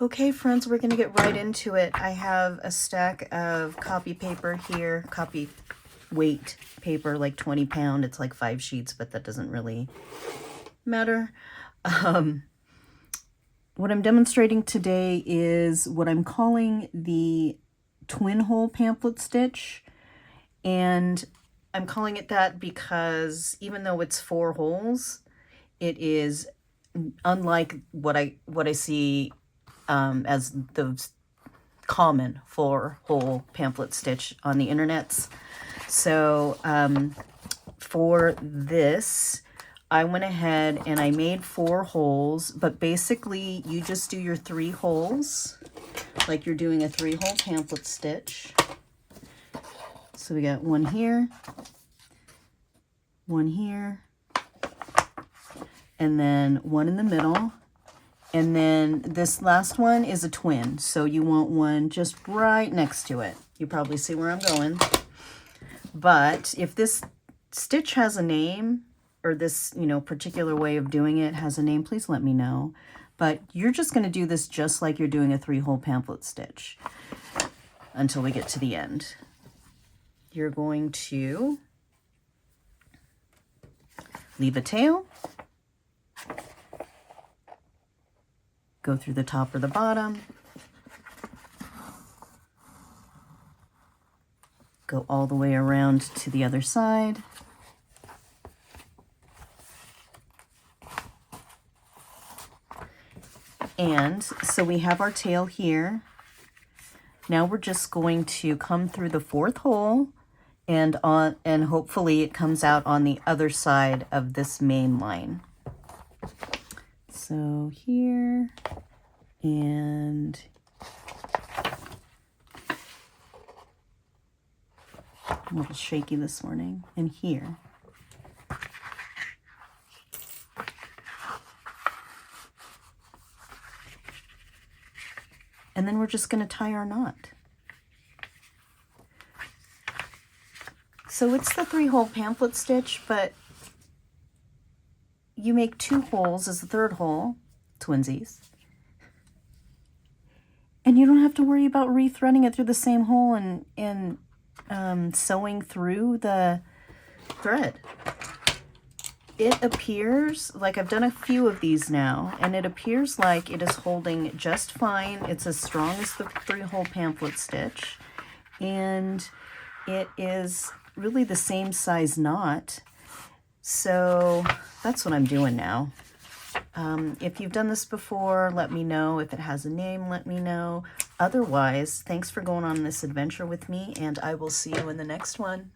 Okay, friends, we're going to get right into it. I have a stack of copy paper here, copy weight paper, like 20 pound. It's like 5 sheets, but that doesn't really matter. What I'm demonstrating today is what I'm calling the twin hole pamphlet stitch. And I'm calling it that because even though it's 4 holes, it is unlike what I see as the common 4-hole pamphlet stitch on the internets. So for this, I went ahead and I made 4 holes, but basically you just do your 3 holes like you're doing a 3-hole pamphlet stitch. So we got one here, and then one in the middle. And then this last one is a twin, so you want one just right next to it. You probably see where I'm going. But if this stitch has a name, or this, particular way of doing it has a name, please let me know. But you're just going to do this just like you're doing a 3-hole pamphlet stitch until we get to the end. You're going to leave a tail, go through the top or the bottom, go all the way around to the other side, and so we have our tail here. Now we're just going to come through the 4th hole and hopefully it comes out on the other side of this main line. So here and I'm a little shaky this morning, and here. And then we're just going to tie our knot. So it's the 3-hole pamphlet stitch, but you make 2 holes as the 3rd hole, twinsies. And you don't have to worry about re-threading it through the same hole and sewing through the thread. It appears like I've done a few of these now, and it appears like it is holding just fine. It's as strong as the 3-hole pamphlet stitch, and it is really the same size knot. So that's what I'm doing now. If you've done this before, let me know. If it has a name, let me know. Otherwise, thanks for going on this adventure with me, and I will see you in the next one.